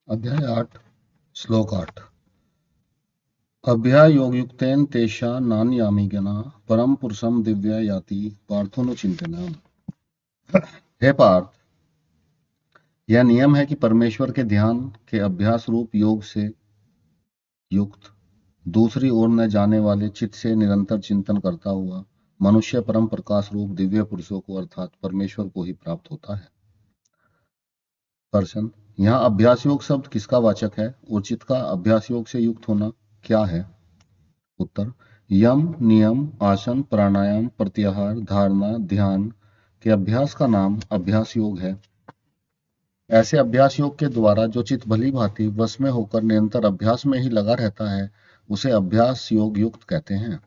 अध्याय 8 श्लोक 8 अभ्यायोगयुक्तेन तेषा नान्यामिगना परम पुरुषम दिव्या याति पार्थोनुचिंतनम। हे पार्थ, यह नियम है कि परमेश्वर के ध्यान के अभ्यास रूप योग से युक्त दूसरी ओर न जाने वाले चित्त से निरंतर चिंतन करता हुआ मनुष्य परम प्रकाश रूप दिव्य पुरुषों को अर्थात परमेश्वर को ही प्राप्त होता है। प्रश्न, यहाँ अभ्यास योग शब्द किसका वाचक है और चित्त का अभ्यास योग से युक्त होना क्या है? उत्तर, यम, नियम, आसन, प्राणायाम, प्रत्याहार, धारणा, ध्यान के अभ्यास का नाम अभ्यास योग है। ऐसे अभ्यास योग के द्वारा जो चित्त भली भांति वश में होकर निरंतर अभ्यास में ही लगा रहता है उसे अभ्यास योग युक्त कहते हैं।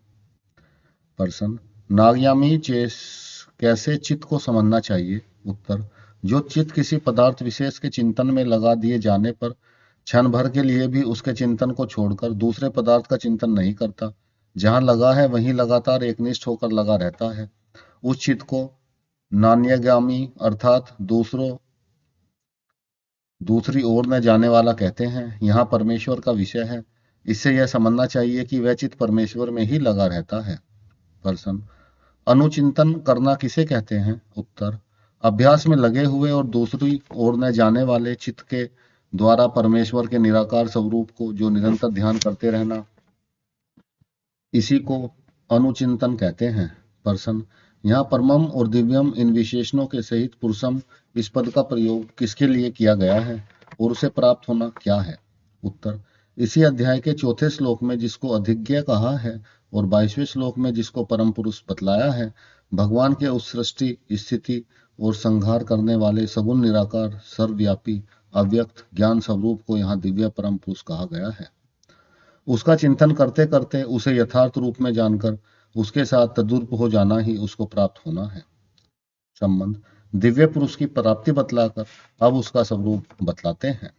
प्रश्न, नागयामी कैसे चित्त को समझना चाहिए? उत्तर, जो चित्त किसी पदार्थ विशेष के चिंतन में लगा दिए जाने पर क्षण भर के लिए भी उसके चिंतन को छोड़कर दूसरे पदार्थ का चिंतन नहीं करता, जहां लगा है वहीं लगातार एकनिष्ठ होकर लगा रहता है, उस चित्त को नान्यगामी अर्थात दूसरी ओर न जाने वाला कहते हैं। यहाँ परमेश्वर का विषय है, इससे यह समझना चाहिए कि वह चित्त परमेश्वर में ही लगा रहता है। प्रश्न, अनुचिंतन करना किसे कहते हैं? उत्तर, अभ्यास में लगे हुए और दूसरी ओर न जाने वाले चित्त के द्वारा परमेश्वर के निराकार स्वरूप को जो निरंतर ध्यान करते रहना, इसी को अनुचिंतन कहते हैं। प्रश्न, यहाँ परमम और दिव्यम इन विशेषणों के सहित पुरुषम इस पद का प्रयोग किसके लिए किया गया है और उसे प्राप्त होना क्या है? उत्तर, इसी अध्याय के चौथे श्लोक में जिसको अधिज्ञ कहा है और 22वें श्लोक में जिसको परम पुरुष बतलाया है, भगवान के उस सृष्टि, स्थिति और संहार करने वाले सगुण निराकार सर्वव्यापी अव्यक्त ज्ञान स्वरूप को यहाँ दिव्य परम पुरुष कहा गया है। उसका चिंतन करते करते उसे यथार्थ रूप में जानकर उसके साथ तद्रूप हो जाना ही उसको प्राप्त होना है। संबंध, दिव्य पुरुष की प्राप्ति बतलाकर अब उसका स्वरूप बतलाते हैं।